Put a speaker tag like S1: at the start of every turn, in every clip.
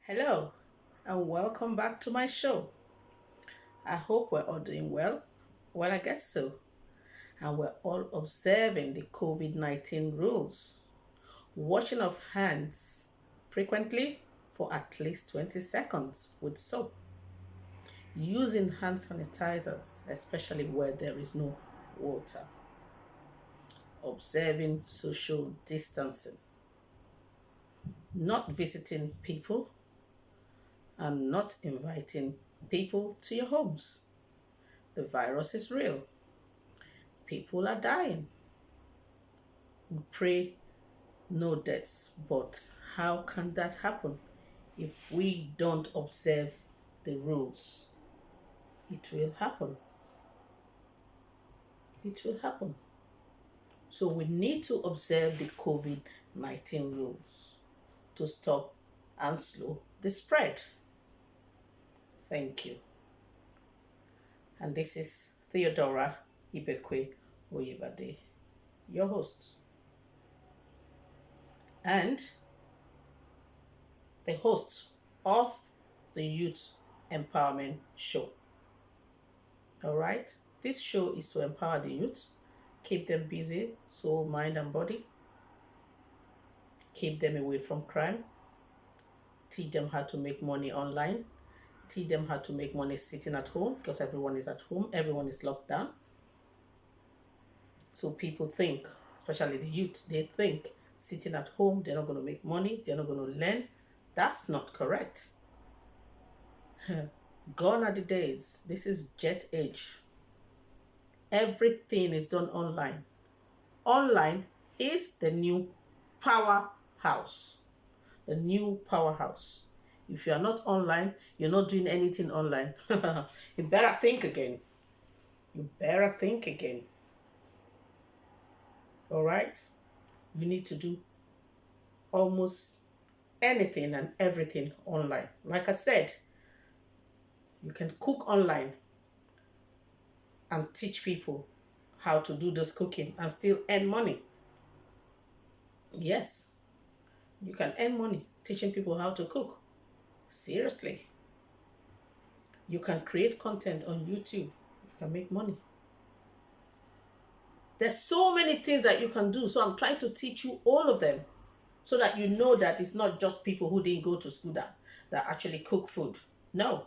S1: Hello, and welcome back to my show. I hope we're all doing well. Well, I guess so. And we're all observing the COVID 19 rules. Washing of hands frequently for at least 20 seconds with soap. Using hand sanitizers, especially where there is no water. Observing social distancing. Not visiting people and not inviting people to your homes. The virus is real. People are dying. We pray no deaths, but how can that happen if we don't observe the rules? It will happen. It will happen. So we need to observe the COVID 19 rules to stop and slow the spread. Thank you. And this is Theodora Ibekwe-Oyebade, your host, and the host of the Youth Empowerment Show. All right? This show is to empower the youth, keep them busy, soul, mind, and body, keep them away from crime, teach them how to make money online, teach them how to make money sitting at home because everyone is at home, everyone is locked down. So people think, especially the youth, they think sitting at home, they're not going to make money, they're not going to learn. That's not correct. Gone are the days. This is jet age. Everything is done online. Online is the new powerhouse. The new powerhouse. If you are not online, you're not doing anything online. You better think again. You better think again. All right? You need to do almost anything and everything online. Like I said, you can cook online and teach people how to do this cooking and still earn money. Yes, you can earn money teaching people how to cook. Seriously. You can create content on YouTube. You can make money. There's so many things that you can do. So I'm trying to teach you all of them so that you know that it's not just people who didn't go to school that actually cook food. No,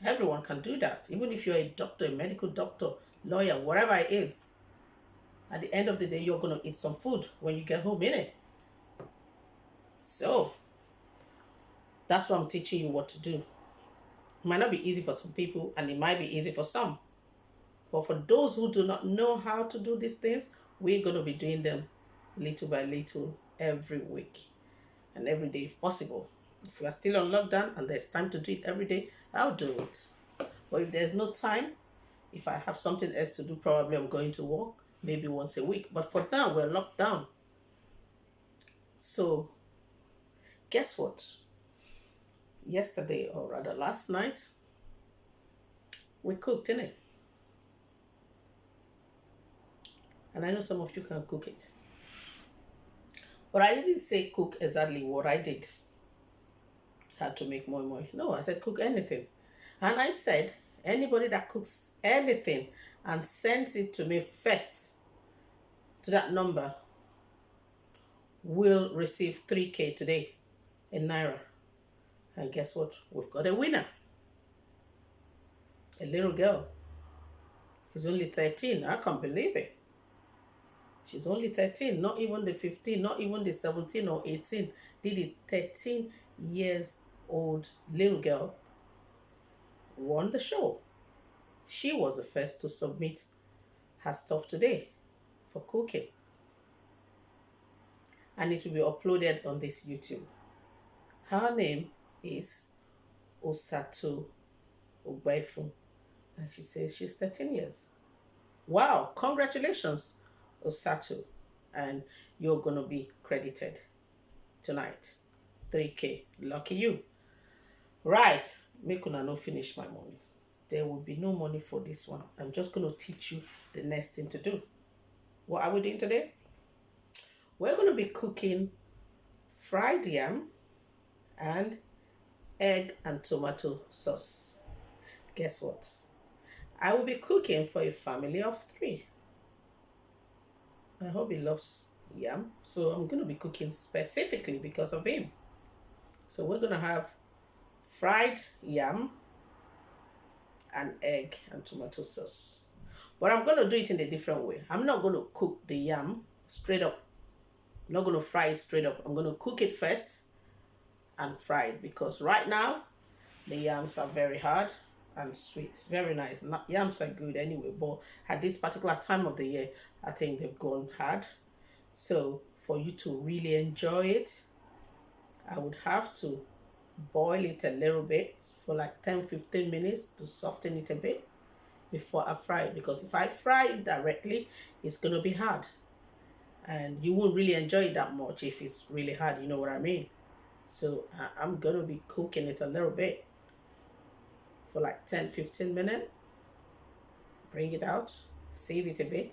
S1: everyone can do that. Even if you're a doctor, a medical doctor, lawyer, whatever it is, at the end of the day, you're going to eat some food when you get home, innit? So that's why I'm teaching you what to do. It might not be easy for some people and it might be easy for some. But for those who do not know how to do these things, we're going to be doing them little by little every week and every day if possible. If we are still on lockdown and there's time to do it every day, I'll do it. But if there's no time, if I have something else to do, probably I'm going to work maybe once a week. But for now, we're locked down. So guess what? Yesterday, or rather last night, we cooked, innit? And I know some of you can cook it. But I didn't say cook exactly what I did. Had to make more. No, I said cook anything. And I said, anybody that cooks anything and sends it to me first to that number will receive 3K today in Naira. And guess what? We've got a winner. A little girl. She's only 13. I can't believe it. She's only 13. Not even the 15, not even the 17 or 18. Did it 13 years old little girl won the show. She was the first to submit her stuff today for cooking. And it will be uploaded on this YouTube. Her name is Osatu Ogbaifun. And she says she's 13 years. Wow, congratulations, Osatu. And you're going to be credited tonight. 3K. Lucky you. Right. Make una no finish my money. There will be no money for this one. I'm just going to teach you the next thing to do. What are we doing today? We're going to be cooking fried yam and egg and tomato sauce. Guess what? I will be cooking for a family of 3. My hubby loves yam, so I'm going to be cooking specifically because of him. So we're going to have fried yam and egg and tomato sauce. But I'm going to do it in a different way. I'm not going to cook the yam straight up. I'm not going to fry it straight up. I'm going to cook it first and fry it, because right now the yams are very hard and sweet. Very nice. Yams are good anyway, but at this particular time of the year, I think they've gone hard. So for you to really enjoy it, I would have to boil it a little bit for like 10-15 minutes to soften it a bit before I fry it, because if I fry it directly, it's going to be hard and you won't really enjoy it that much if it's really hard, you know what I mean? So I'm going to be cooking it a little bit for like 10-15 minutes. Bring it out, save it a bit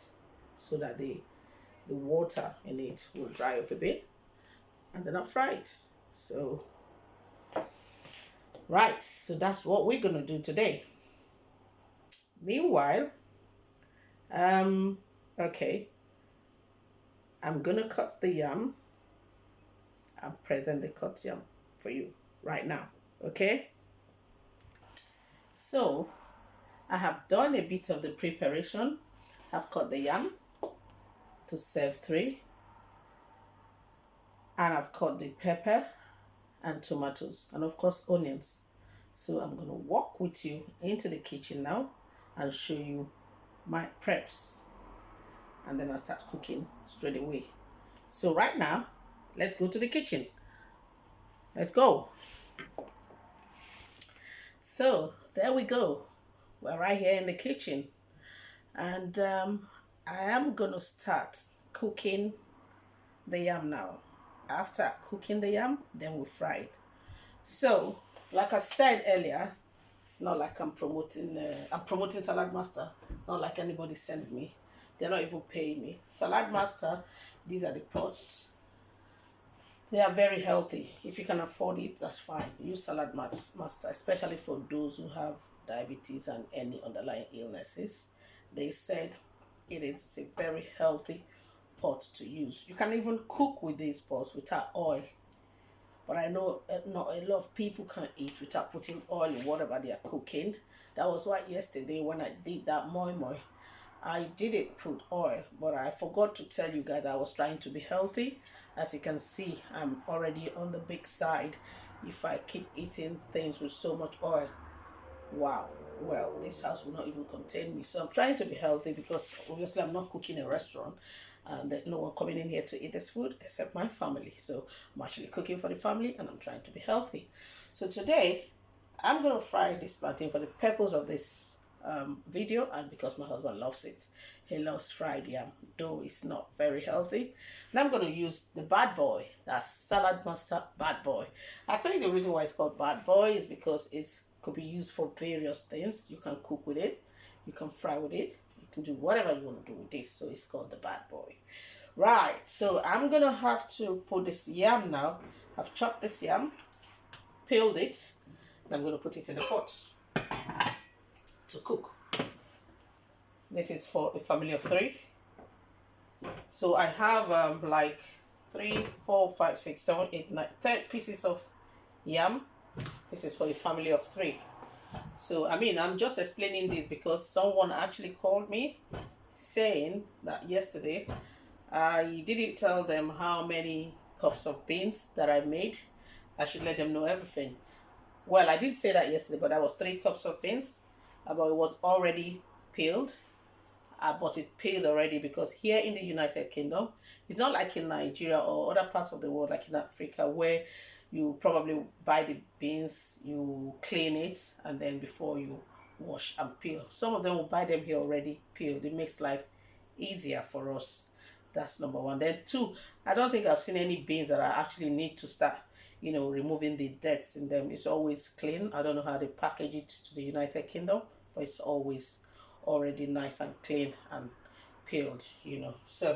S1: so that the water in it will dry up a bit, and then I'll fry it. So right, so that's what we're going to do today. Meanwhile, okay, I'm going to cut the yam. I'll present the cut yam for you right now, okay? So I have done a bit of the preparation. I've cut the yam to serve 3, and I've cut the pepper and tomatoes and of course onions. So I'm going to walk with you into the kitchen now and show you my preps, and then I'll start cooking straight away. So right now, let's go to the kitchen. Let's go. So there we go. We're right here in the kitchen, and I am gonna start cooking the yam now. After cooking the yam, then we'll fry it. So like I said earlier, it's not like I'm promoting Salad Master. It's not like anybody sent me. They're not even paying me. Salad Master, these are the pots. They are very healthy. If you can afford it, that's fine. Use Salad Master, especially for those who have diabetes and any underlying illnesses. They said it is a very healthy pot to use. You can even cook with these pots without oil. But I know not a lot of people can eat without putting oil in whatever they are cooking. That was why yesterday when I did that moi moi, I didn't put oil, but I forgot to tell you guys I was trying to be healthy. As you can see, I'm already on the big side if I keep eating things with so much oil. Wow, well, this house will not even contain me. So I'm trying to be healthy because obviously I'm not cooking in a restaurant. And there's no one coming in here to eat this food except my family. So I'm actually cooking for the family and I'm trying to be healthy. So today, I'm going to fry this plantain for the purpose of this video, and because my husband loves it. He loves fried yam, though it's not very healthy. And I'm going to use the Bad Boy. That's Salad Master Bad Boy. I think the reason why it's called Bad Boy is because it could be used for various things. You can cook with it. You can fry with it. You can do whatever you want to do with this. So it's called the Bad Boy. Right. So I'm going to have to put this yam now. I've chopped this yam, peeled it, and I'm going to put it in the pot to cook. This is for a family of 3. So I have like 3, 4, 5, 6, 7, 8, 9, 10 pieces of yam. This is for a family of 3. So I mean, I'm just explaining this because someone actually called me saying that yesterday I didn't tell them how many cups of beans that I made. I should let them know everything. Well, I did say that yesterday, but that was 3 cups of beans. But it was already peeled. I bought it peeled already because here in the United Kingdom, it's not like in Nigeria or other parts of the world, like in Africa, where you probably buy the beans, you clean it, and then before you wash and peel. Some of them will buy them here already peeled. It makes life easier for us. That's number 1. Then 2, I don't think I've seen any beans that I actually need to start, removing the debts in them. It's always clean. I don't know how they package it to the United Kingdom, but it's always already nice and clean and peeled, So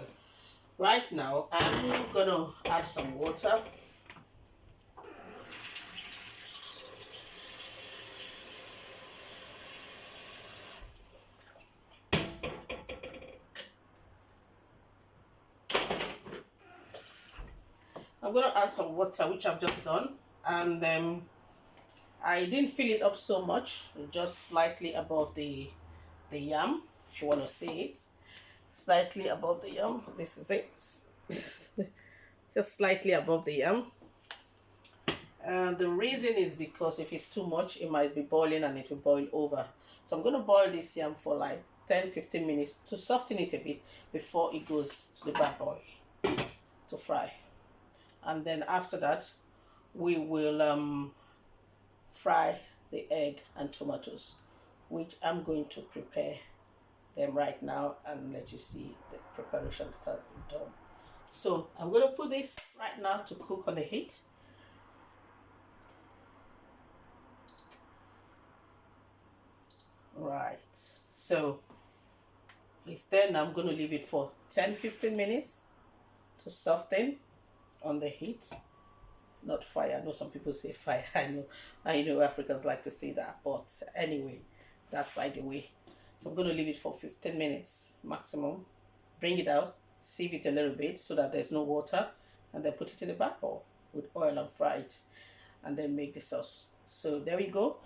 S1: right now I'm gonna add some water I'm going to add some water, which I've just done. And I didn't fill it up so much, just slightly above the yam, if you want to see it. Slightly above the yam. This is it. Just slightly above the yam. And the reason is because if it's too much, it might be boiling and it will boil over. So I'm going to boil this yam for like 10-15 minutes to soften it a bit before it goes to the bad boil to fry. And then after that, we will fry the egg and tomatoes, which I'm going to prepare them right now and let you see the preparation that has been done. So I'm going to put this right now to cook on the heat. Right, so it's there now. I'm going to leave it for 10-15 minutes to soften on the heat, not fire. I know some people say fire. I know Africans like to say that, but anyway, that's by the way. So I'm going to leave it for 15 minutes maximum. Bring it out, sieve it a little bit so that there's no water, and then put it in the back bowl with oil and fry it, and then make the sauce. So there we go.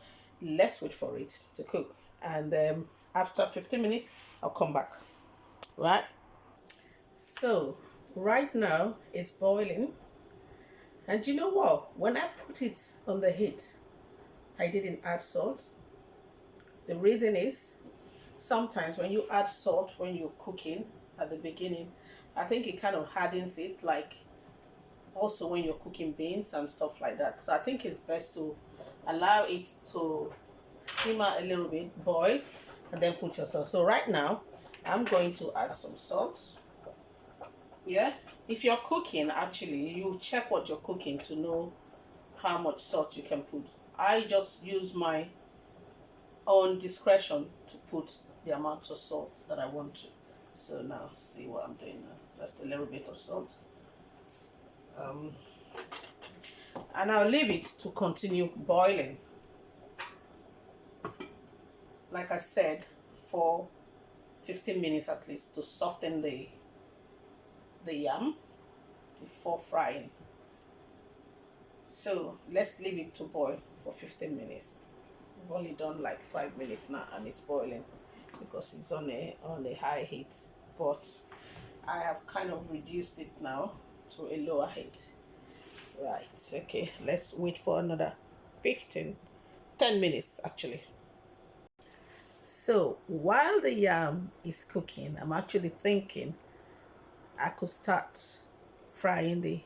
S1: Let's wait for it to cook, and after 15 minutes I'll come back. Right, so right now it's boiling, and you know what, when I put it on the heat I didn't add salt. The reason is sometimes when you add salt when you're cooking at the beginning, I think it kind of hardens it, like also when you're cooking beans and stuff like that. So I think it's best to allow it to simmer a little bit, boil, and then put your salt. So right now I'm going to add some salt. Yeah, if you're cooking, actually you check what you're cooking to know how much salt you can put. I just use my own discretion to put the amount of salt that I want to. So now see what I'm doing now. Just a little bit of salt. And I'll leave it to continue boiling, like I said, for 15 minutes at least to soften the yam before frying. So let's leave it to boil for 15 minutes. We've only done like 5 minutes now and it's boiling because it's on a high heat, but I have kind of reduced it now to a lower heat. Right, okay, let's wait for another 10 minutes actually. So while the yam is cooking, I'm actually thinking I could start frying the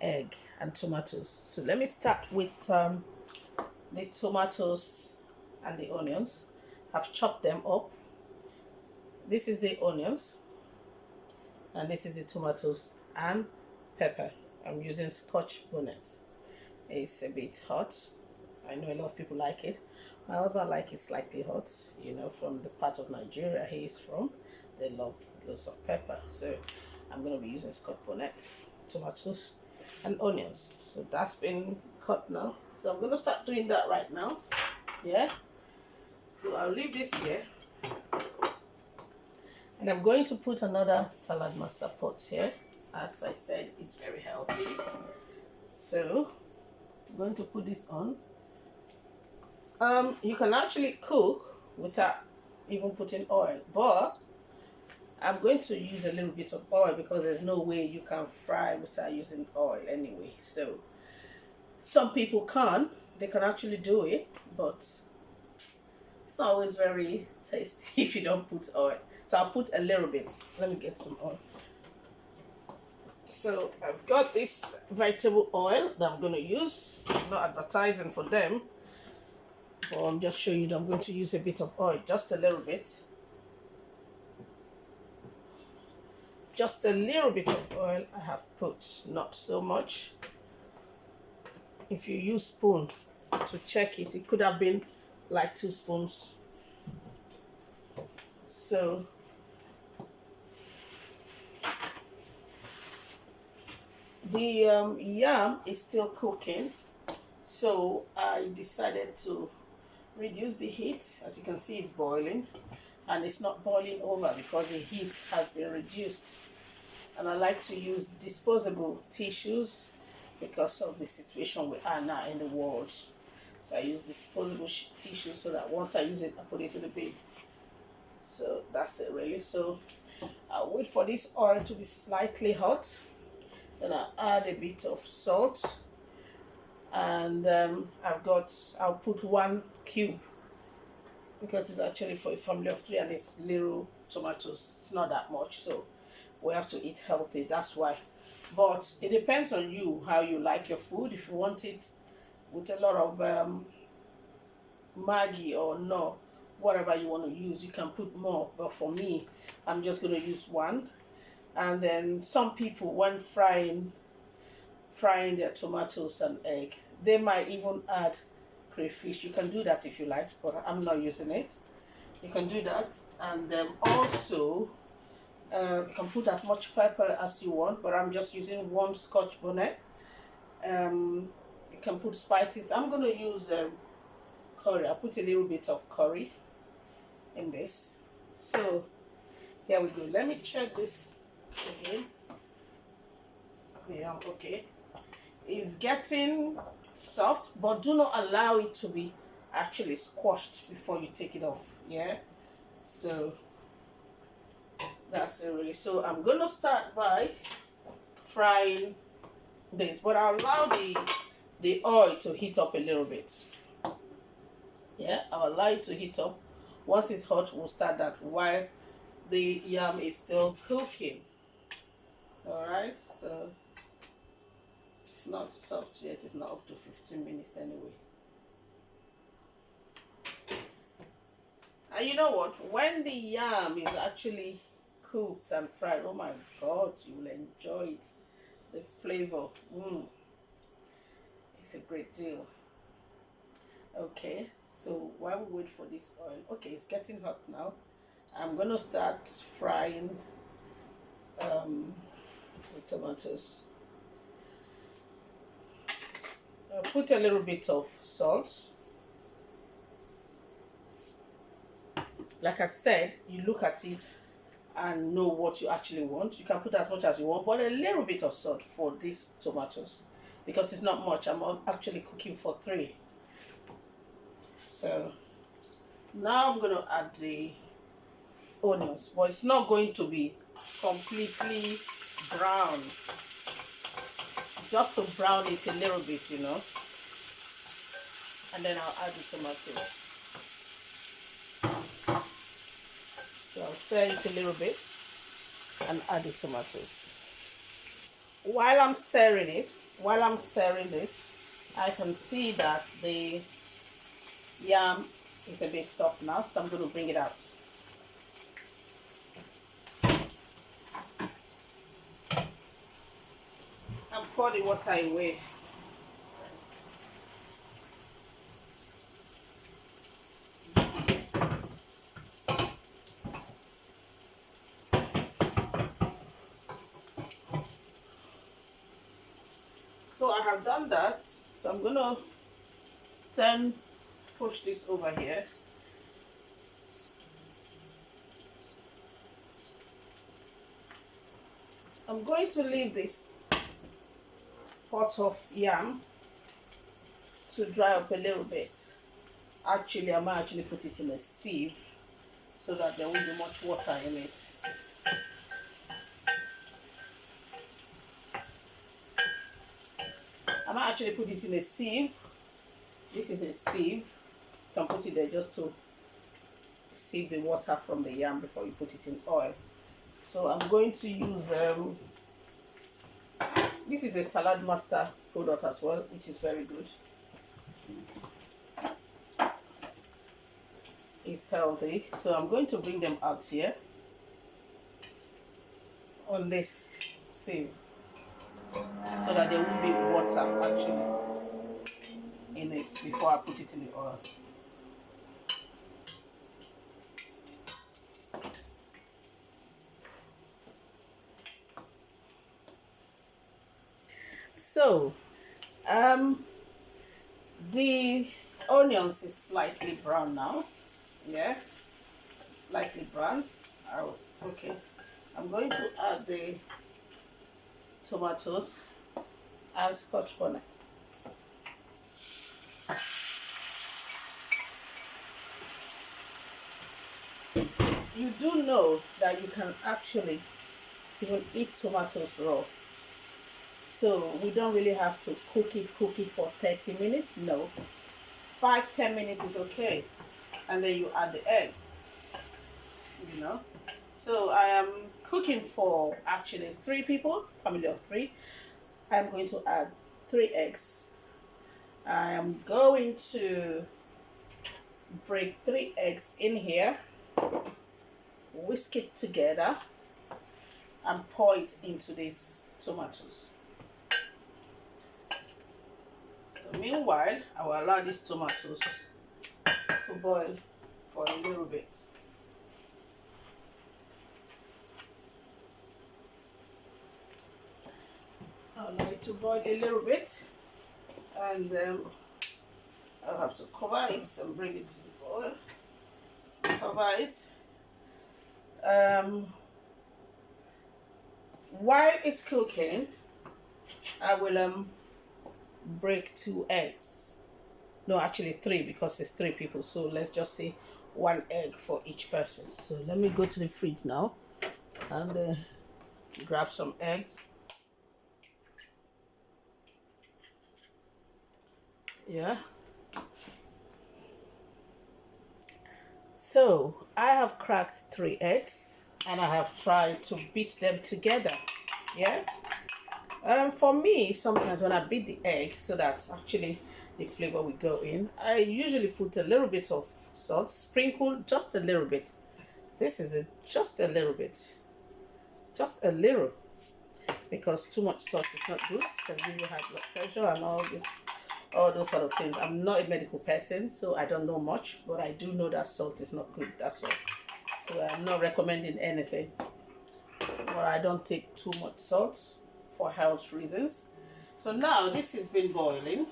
S1: egg and tomatoes. So let me start with the tomatoes and the onions. I've chopped them up. This is the onions and this is the tomatoes and pepper. I'm using Scotch bonnet. It's a bit hot. I know a lot of people like it. My husband likes it slightly hot, you know, from the part of Nigeria he is from. They love lots of pepper. So I'm going to be using Scotch bonnet, tomatoes and onions. So that's been cut now. So I'm going to start doing that right now. Yeah. So I'll leave this here. And I'm going to put another salad master pot here. As I said, it's very healthy. So I'm going to put this on. You can actually cook without even putting oil, but I'm going to use a little bit of oil because there's no way you can fry without using oil anyway. So some people they can actually do it, but it's not always very tasty if you don't put oil. So I'll put a little bit. Let me get some oil. So I've got this vegetable oil that I'm going to use. I'm not advertising for them, but I'm just showing you that I'm going to use a bit of oil, just a little bit. Just a little bit of oil I have put, not so much. If you use spoon to check it, it could have been like 2 spoons. So the yam is still cooking, so I decided to reduce the heat. As you can see, it's boiling and it's not boiling over because the heat has been reduced. And I like to use disposable tissues because of the situation we are now in the world. So I use disposable tissue so that once I use it, I put it in the bin. So that's it really. So I'll wait for this oil to be slightly hot. Then I'll add a bit of salt. And I'll put 1 cube because it's actually for a family of 3 and it's little tomatoes. It's not that much, so we have to eat healthy, that's why. But it depends on you, how you like your food. If you want it with a lot of Maggi or no, whatever you want to use, you can put more. But for me, I'm just going to use 1. And then some people, when frying their tomatoes and egg, they might even add crayfish. You can do that if you like, but I'm not using it. You can do that. And also you can put as much pepper as you want, but I'm just using 1 Scotch bonnet. You can put spices. I'm going to use curry. I'll put a little bit of curry in this. So here we go. Let me check this again. Yeah, okay. It's getting soft, but do not allow it to be actually squashed before you take it off. Yeah, so that's it really. So I'm gonna start by frying this, but I'll allow the oil to heat up a little bit. Yeah, I'll allow it to heat up. Once it's hot, we'll start that while the yam is still cooking. All right, so it's not soft yet. It's not up to 15 minutes anyway. And you know what? When the yam is actually cooked and fried, oh my God, you will enjoy it. The flavor, it's a great deal. Okay, so while we wait for this oil, okay, it's getting hot now. I'm gonna start frying the tomatoes. I'll put a little bit of salt. Like I said, you look at it and know what you actually want. You can put as much as you want, but a little bit of salt for these tomatoes because it's not much. I'm actually cooking for 3. So now I'm going to add the onions, but it's not going to be completely brown. Just to brown it a little bit, you know. And then I'll add the tomatoes. So I'll stir it a little bit and add the tomatoes. While I'm stirring this, I can see that the yam is a bit soft now, so I'm going to bring it out. And pour the water away. So I have done that, so I'm going to then push this over here. I'm going to leave this pot of yam to dry up a little bit. Actually, I might actually put it in a sieve so that there won't be much water in it. I might actually put it in a sieve. This is a sieve. You can put it there just to sieve the water from the yam before you put it in oil. So I'm going to use, this is a Salad Master product as well, which is very good. It's healthy. So I'm going to bring them out here on this sieve so that there will be water actually in it before I put it in the oil. So the onions is slightly brown now. Yeah, slightly brown. Oh, okay. I'm going to add the tomatoes. and Scotch bonnet. You do know that you can actually even eat tomatoes raw. So we don't really have to cook it for 30 minutes. No. 5-10 minutes is okay. And then you add the egg. You know. So I am cooking for actually 3 people, family of 3. I'm going to add 3 eggs. I am going to break 3 eggs in here, whisk it together, and pour it into these tomatoes. So meanwhile, I will allow these tomatoes to boil for a little bit. I'll allow it to boil a little bit, and then I'll have to cover it and bring it to the boil. Cover it. While it's cooking, I will break 2 eggs. No, actually 3, because it's 3 people. So let's just say 1 egg for each person. So let me go to the fridge now and grab some eggs. Yeah. So I have cracked 3 eggs and I have tried to beat them together. Yeah. For me, sometimes when I beat the egg so that actually the flavor will go in, I usually put a little bit of salt, sprinkle just a little bit. This is just a little bit, just a little, because too much salt is not good. It can give you high blood pressure and all those sort of things. I'm not a medical person, so I don't know much, but I do know that salt is not good. That's all. So I'm not recommending anything, but I don't take too much salt for health reasons. So now this has been boiling.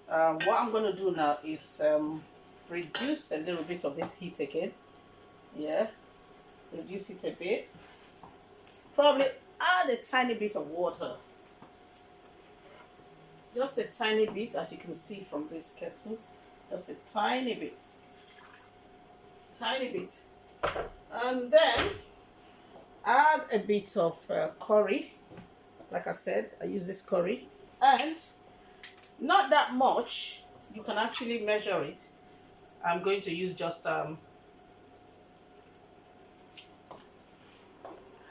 S1: What I'm going to do now is reduce a little bit of this heat again. Yeah, reduce it a bit. Probably add a tiny bit of water. Just a tiny bit, as you can see from this kettle. Just a tiny bit. Tiny bit. And then add a bit of curry. Like I said, I use this curry. And not that much. You can actually measure it. I'm going to use just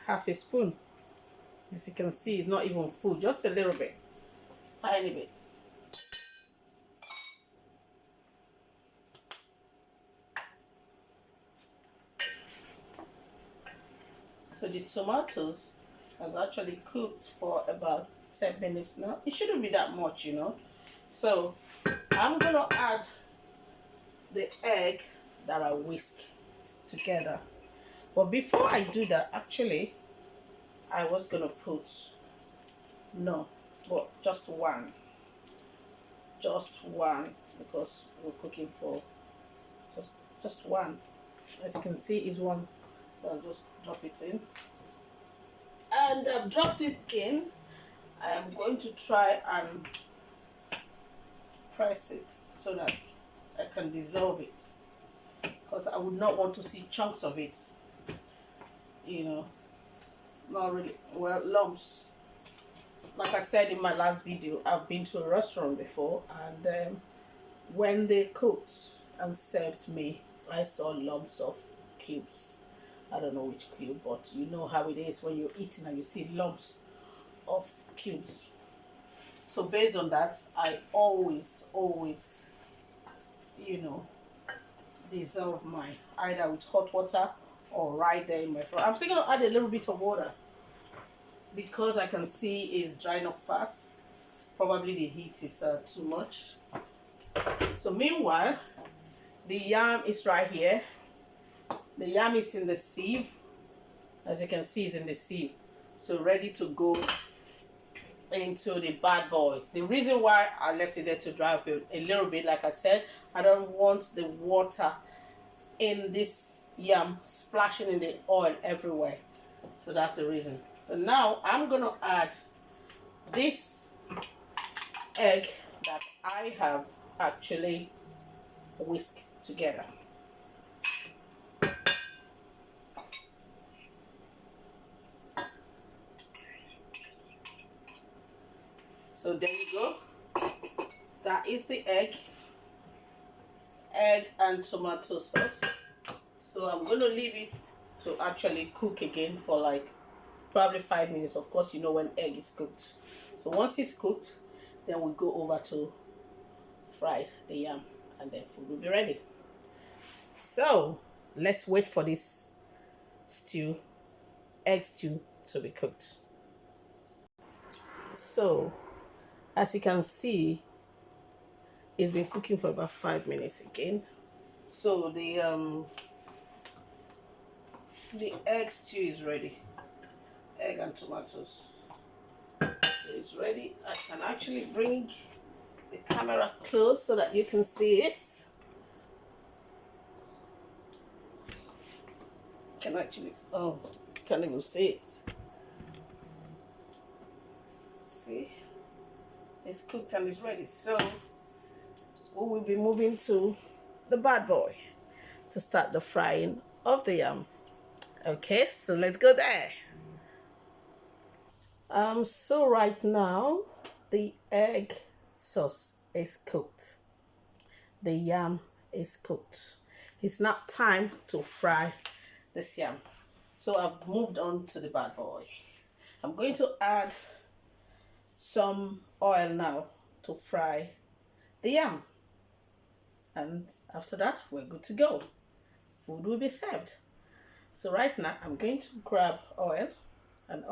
S1: half a spoon. As you can see, it's not even full. Just a little bit. Tiny bit. So the tomatoes has actually cooked for about 10 minutes now. It shouldn't be that much, you know. So I'm gonna add the egg that I whisked together. But before I do that, actually, I was gonna put just one, because we're cooking for just one. As you can see, is one. I'll just drop it in, and I've dropped it in. I am going to try and press it so that I can dissolve it, because I would not want to see chunks of it, you know, not really, well, lumps. Like I said in my last video, I've been to a restaurant before, and when they cooked and served me, I saw lumps of cubes. I don't know which cube, but you know how it is when you're eating and you see lumps of cubes. So based on that, I always, you know, dissolve mine, either with hot water or right there in my pot. I'm still going to add a little bit of water, because I can see it's drying up fast. Probably the heat is too much. So meanwhile, the yam is right here. The yam is in the sieve. As you can see, it's in the sieve. So ready to go into the bad boy. The reason why I left it there to dry up a little bit, like I said, I don't want the water in this yam splashing in the oil everywhere. So that's the reason. So now I'm going to add this egg that I have actually whisked together. So there you go. That is the egg and tomato sauce. So I'm going to leave it to actually cook again for like probably 5 minutes. Of course, you know when egg is cooked. So once it's cooked, then we'll go over to fry the yam and then food will be ready. So let's wait for this egg stew to be cooked. So as you can see, it's been cooking for about 5 minutes again. So the egg stew is ready. Egg and tomatoes. So it's ready. I can actually bring the camera close so that you can see it. Can actually, oh, can't even see it. See, it's cooked and it's ready. So we will be moving to the bad boy to start the frying of the yam. Okay, so let's go there. So right now the egg sauce is cooked. The yam is cooked. It's now time to fry this yam. So I've moved on to the bad boy. I'm going to add some oil now to fry the yam. And after that, we're good to go. Food will be served. So right now, I'm going to grab oil and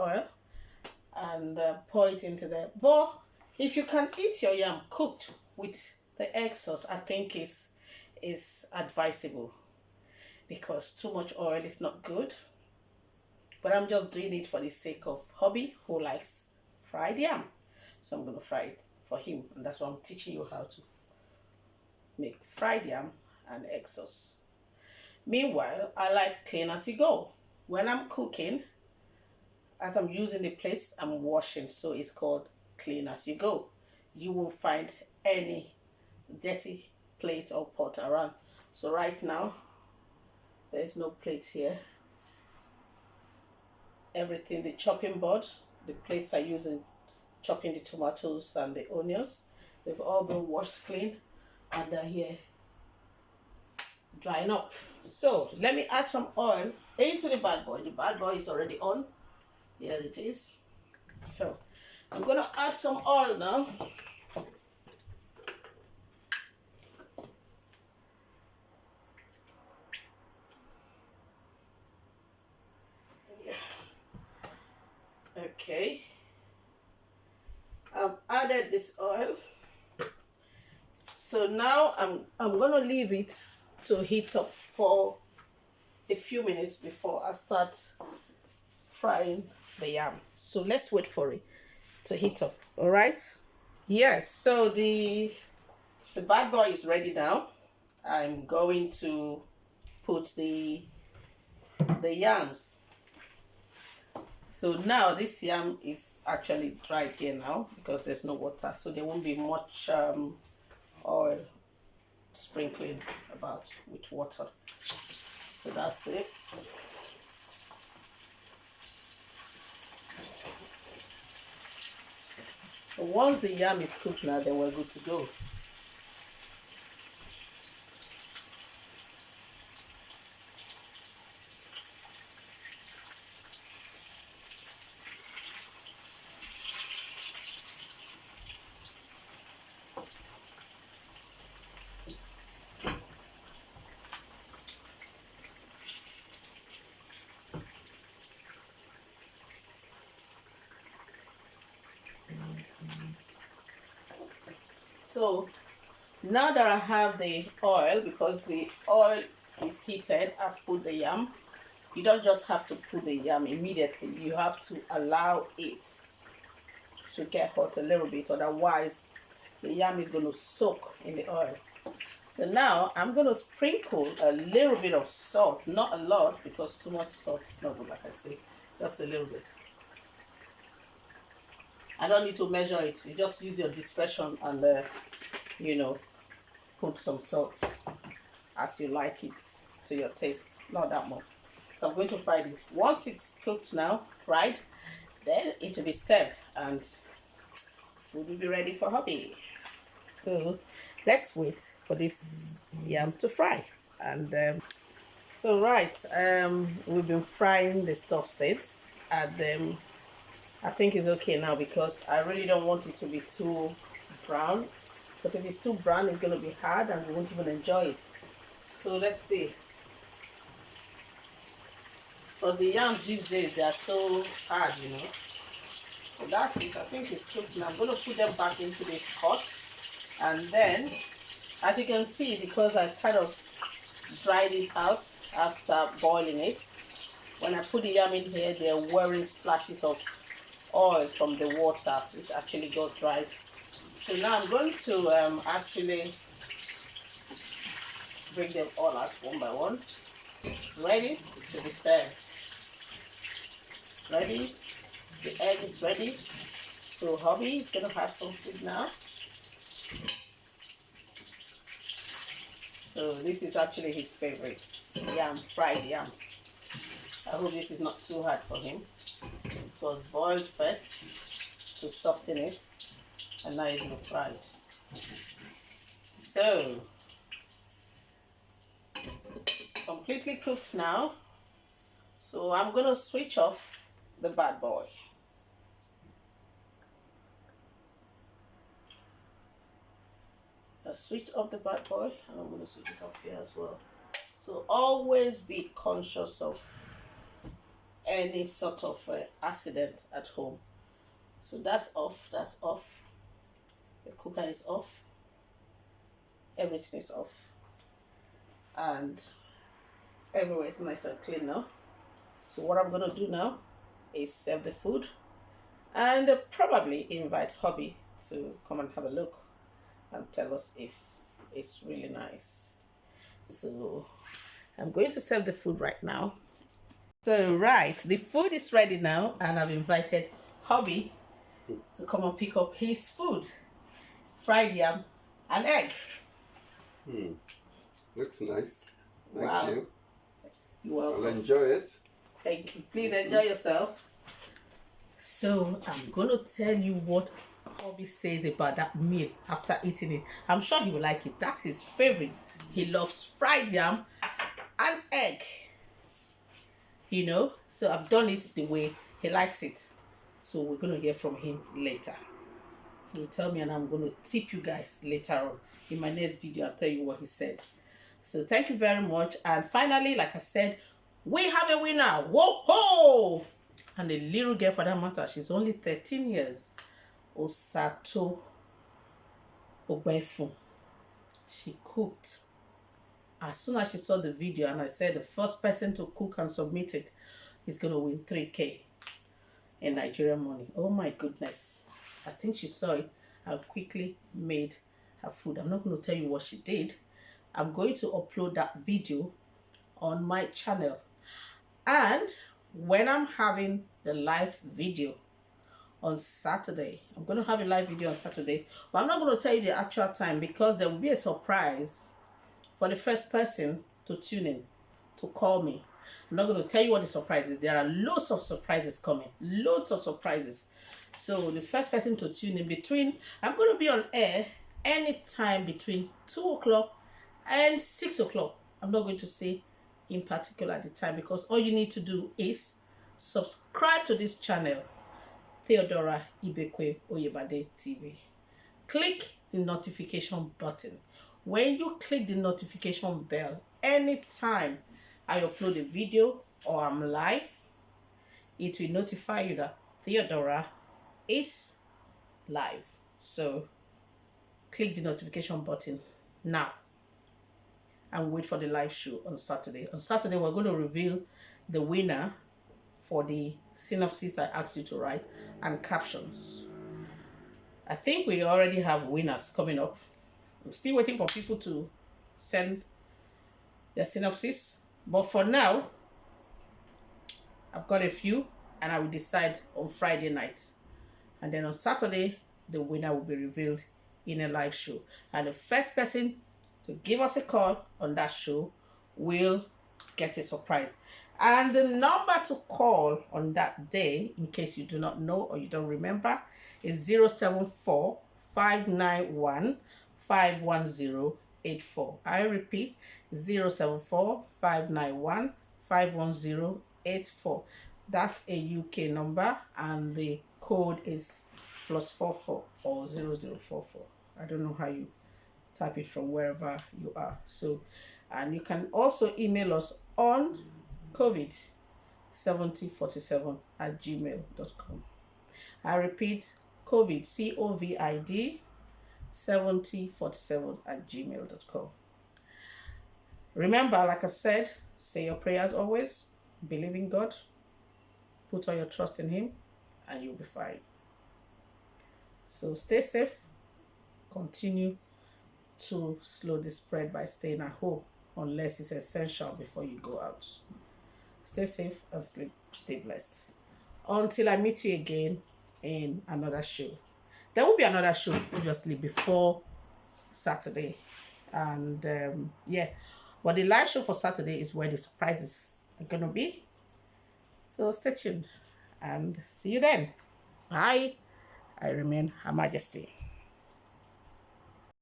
S1: pour it into there. But if you can eat your yam cooked with the egg sauce, I think is advisable, because too much oil is not good. But I'm just doing it for the sake of hubby who likes fried yam. So I'm going to fry it for him, and that's why I'm teaching you how to make fried yam and egg sauce. Meanwhile, I like clean as you go. When I'm cooking, as I'm using the plates, I'm washing, so it's called clean as you go. You won't find any dirty plate or pot around. So right now, there's no plates here. Everything, the chopping board, the plates I use in chopping the tomatoes and the onions, they've all been washed clean and they're here drying up. So let me add some oil into the bad boy. The bad boy is already on. Here it is. So I'm gonna add some oil now. Okay, I've added this oil. So now I'm gonna leave it to heat up for a few minutes before I start frying the yam. So let's wait for it to heat up. All right. Yes. So the bad boy is ready now. I'm going to put the yams. So now this yam is actually dried here now because there's no water, so there won't be much oil sprinkling about with water. So that's it. Once the yam is cooked now, then we're good to go. So now that I have the oil, because the oil is heated, I've put the yam. You don't just have to put the yam immediately. You have to allow it to get hot a little bit, otherwise the yam is going to soak in the oil. So now I'm going to sprinkle a little bit of salt, not a lot, because too much salt is not good, like I say, just a little bit. I don't need to measure it. You just use your discretion and, you know, put some salt as you like it to your taste. Not that much. So I'm going to fry this. Once it's cooked now, fried, then it will be served and food will be ready for hubby. So let's wait for this yam to fry. And so we've been frying the stuff since, and I think it's okay now because I really don't want it to be too brown, because if it's too brown it's going to be hard and we won't even enjoy it. So let's see. Because the yams these days, they are so hard, you know. So that's it. I think it's cooked now. I'm going to put them back into this pot. And then, as you can see, because I kind of dried it out after boiling it, when I put the yam in here, they're wearing splashes of oil from the water. It actually got dried. So now I'm going to actually bring them all out one by one. Ready to be served. Ready? The egg is ready. So hubby is going to have some food now. So this is actually his favorite, yam, fried yam. I hope this is not too hard for him. It was boiled first to soften it, and now it's been fried. So, completely cooked now. So I'm going to switch off the bad boy. I switch off the bad boy, and I'm going to switch it off here as well. So always be conscious of any sort of accident at home. So that's off, that's off. The cooker is off. Everything is off. And everywhere is nice and clean now. So what I'm going to do now is serve the food and probably invite hubby to come and have a look and tell us if it's really nice. So I'm going to serve the food right now. So the food is ready now, and I've invited hubby to come and pick up his food. Fried yam and egg.
S2: Looks nice. Thank
S1: Wow.
S2: you.
S1: You're welcome.
S2: I'll enjoy it.
S1: Thank you. Please enjoy yourself. So I'm going to tell you what hubby says about that meal after eating it. I'm sure he will like it. That's his favorite. He loves fried yam and egg. You know, so I've done it the way he likes it. So we're going to hear from him later. He'll tell me, and I'm going to tip you guys later on in my next video. I'll tell you what he said. So thank you very much. And finally, like I said, we have a winner. Whoa ho! And a little girl for that matter. She's only 13 years. Ibekwe-Oyebade. She cooked. As soon as she saw the video, and I said the first person to cook and submit it is going to win 3K in Nigerian money. Oh my goodness. I think she saw it and quickly made her food. I'm not going to tell you what she did. I'm going to upload that video on my channel. And when I'm having the live video on Saturday, I'm going to have a live video on Saturday, but I'm not going to tell you the actual time because there will be a surprise for the first person to tune in, to call me. I'm not going to tell you what the surprise is. There are loads of surprises coming. Loads of surprises. So the first person to tune in I'm going to be on air anytime between 2 o'clock and 6 o'clock. I'm not going to say in particular the time because all you need to do is subscribe to this channel, Theodora Ibekwe-Oyebade TV. Click the notification button. When you click the notification bell, anytime I upload a video or I'm live, it will notify you that Theodora is live. So click the notification button now and wait for the live show on Saturday. On Saturday, we're going to reveal the winner for the synopsis I asked you to write and captions. I think we already have winners coming up. I'm still waiting for people to send their synopsis. But for now, I've got a few and I will decide on Friday night And then on Saturday, the winner will be revealed in a live show. And the first person to give us a call on that show will get a surprise. And the number to call on that day, in case you do not know or you don't remember, is 074 591 51084. I repeat, 074 591 51084. That's a UK number, and the code is +44 or 0044. I don't know how you type it from wherever you are. So, and you can also email us on covid7047@gmail.com. I repeat, COVID, COVID 7047@gmail.com. Remember, like I said, say your prayers always, believe in God, put all your trust in Him, and you'll be fine. So stay safe, continue to slow the spread by staying at home unless it's essential before you go out. Stay safe and stay blessed. Until I meet you again in another show. There will be another show, obviously, before Saturday. And but the live show for Saturday is where the surprises are going to be. So stay tuned and see you then. Bye. I remain Her Majesty.